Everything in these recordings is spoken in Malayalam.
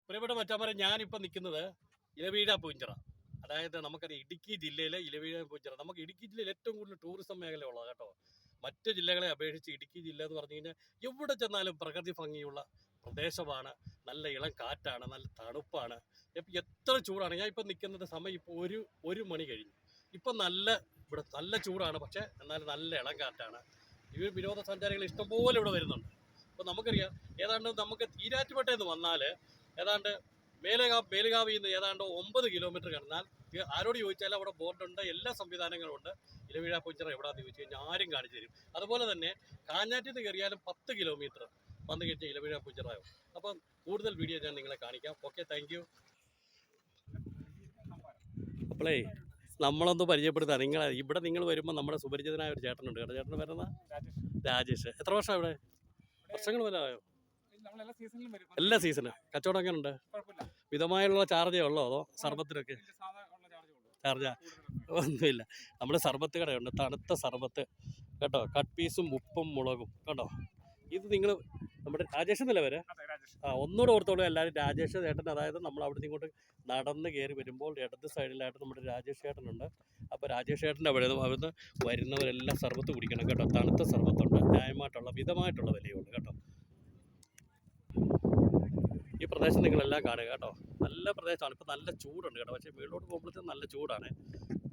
പ്രിയപ്പെട്ട മച്ചാമാരെ, ഞാനിപ്പോൾ നിൽക്കുന്നത് ഇലവീഴ പൂഞ്ചിറ. അതായത് നമുക്കറിയാം ഇടുക്കി ജില്ലയിലെ ഇലവീഴ പൂഞ്ചിറ. നമുക്ക് ഇടുക്കി ജില്ലയിൽ ഏറ്റവും കൂടുതൽ ടൂറിസം മേഖല ഉള്ളത് കേട്ടോ. മറ്റ് ജില്ലകളെ അപേക്ഷിച്ച് ഇടുക്കി ജില്ല എന്ന് പറഞ്ഞു കഴിഞ്ഞാൽ എവിടെ ചെന്നാലും പ്രകൃതി ഭംഗിയുള്ള പ്രദേശമാണ്. നല്ല ഇളം കാറ്റാണ്, നല്ല തണുപ്പാണ്. ഇപ്പം എത്ര ചൂടാണ്. ഞാൻ ഇപ്പം നിൽക്കുന്നത് സമയം ഇപ്പോൾ ഒരു മണി കഴിഞ്ഞു. ഇപ്പം ഇവിടെ നല്ല ചൂടാണ്, പക്ഷേ എന്നാലും നല്ല ഇളം കാറ്റാണ്. ഈ വിനോദസഞ്ചാരികൾ ഇഷ്ടംപോലെ ഇവിടെ വരുന്നുണ്ട്. അപ്പോൾ നമുക്കറിയാം ഏതാണ്ട് നമുക്ക് ഈരാറ്റുപേട്ടയിൽ നിന്ന് വന്നാൽ ഏതാണ്ട് മേലുകാവിൽ നിന്ന് ഏതാണ്ട് 9 കിലോമീറ്റർ കടന്നാൽ ആരോട് ചോദിച്ചാലും അവിടെ ബോർഡുണ്ട്, എല്ലാ സംവിധാനങ്ങളും ഉണ്ട്. ഇലവീഴ പൂഞ്ചിറ എവിടെയാണെന്ന് ചോദിച്ചു കഴിഞ്ഞാൽ ആരും കാണിച്ചു തരും. അതുപോലെ തന്നെ കാഞ്ഞാറ്റിൽ നിന്ന് കയറിയാലും 10 കിലോമീറ്റർ വന്നു കഴിഞ്ഞാൽ ഇലവീഴ പൂഞ്ചിറയാവും. അപ്പം കൂടുതൽ വീഡിയോ ഞാൻ നിങ്ങളെ കാണിക്കാം. Okay, thank you. അപ്പോളേ നമ്മളൊന്ന് പരിചയപ്പെടുത്താം. ഇവിടെ നിങ്ങൾ വരുമ്പോൾ നമ്മുടെ സുപരിചിതനായ ഒരു ചേട്ടനുണ്ട് കേട്ടോ. ചേട്ടൻ വരുന്ന രാജേഷ്. എത്ര വർഷം ഇവിടെ? വർഷങ്ങൾ വരെ ആയോ? എല്ലാ സീസണും കച്ചവടം അങ്ങനെ ഉണ്ട്? മിതമായുള്ള ചാർജേ ഉള്ളോ അതോ സർബത്തിനൊക്കെ ചാർജാ? ഒന്നുമില്ല. നമ്മുടെ സർബത്ത് കടയുണ്ട്, തണുത്ത സർബത്ത് കേട്ടോ. കട്ട് പീസും ഉപ്പും മുളകും കേട്ടോ. ഇത് നിങ്ങൾ നമ്മുടെ രാജേഷ് എന്നല്ലേ വരെ? ഒന്നുകൂടെ ഓർത്തോളൂ എല്ലാവരും. രാജേഷ് ചേട്ടൻ, അതായത് നമ്മൾ അവിടുന്ന് ഇങ്ങോട്ട് നടന്ന് കയറി വരുമ്പോൾ ഇടത് സൈഡിലായിട്ട് നമ്മുടെ രാജേഷ് ചേട്ടനുണ്ട്. അപ്പോൾ രാജേഷ് ചേട്ടൻ്റെ അവിടുന്ന് വരുന്നവരെല്ലാം സർബത്ത് കുടിക്കണം കേട്ടോ. തണുത്ത സർബത്തുണ്ട്, ന്യായമായിട്ടുള്ള മിതമായിട്ടുള്ള വിലയുണ്ട് കേട്ടോ. ഈ പ്രദേശം നിങ്ങളെല്ലാം കാണുക കേട്ടോ. നല്ല പ്രദേശമാണ്. ഇപ്പം നല്ല ചൂടുണ്ട് കേട്ടോ. പക്ഷേ വീട്ടിലോട്ട് പോകുമ്പോഴത്തേക്കും നല്ല ചൂടാണ്.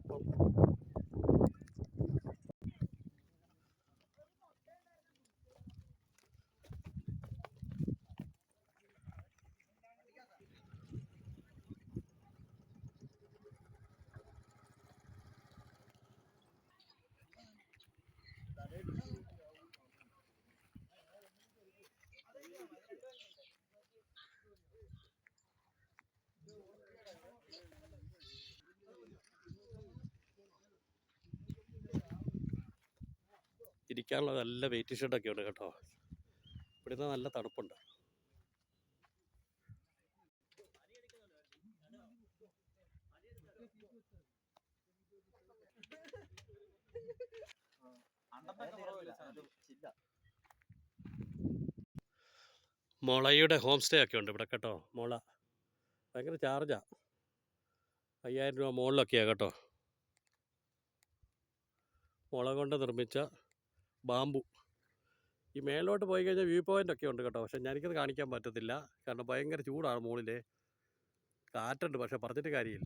അപ്പം ഇരിക്കാനുള്ള നല്ല വെയിറ്റ് ഷെഡൊക്കെ ഉണ്ട് കേട്ടോ. ഇവിടുന്ന് നല്ല തണുപ്പുണ്ട്. മുളയുടെ ഹോം സ്റ്റേ ഒക്കെ ഉണ്ട് ഇവിടെ കേട്ടോ. മുള ഭയങ്കര ചാർജാ, 5000 രൂപ മുകളിലൊക്കെയാണ് കേട്ടോ. മുള കൊണ്ട് നിർമ്മിച്ച ബാമ്പു. ഈ മേലോട്ട് പോയി കഴിഞ്ഞാൽ വ്യൂ പോയിൻ്റ് ഒക്കെ ഉണ്ട് കേട്ടോ. പക്ഷെ എനിക്കത് കാണിക്കാൻ പറ്റത്തില്ല, കാരണം ഭയങ്കര ചൂടാണ് മുകളിൽ. കാറ്റുണ്ട്, പക്ഷെ പറഞ്ഞിട്ട് കാര്യമില്ല.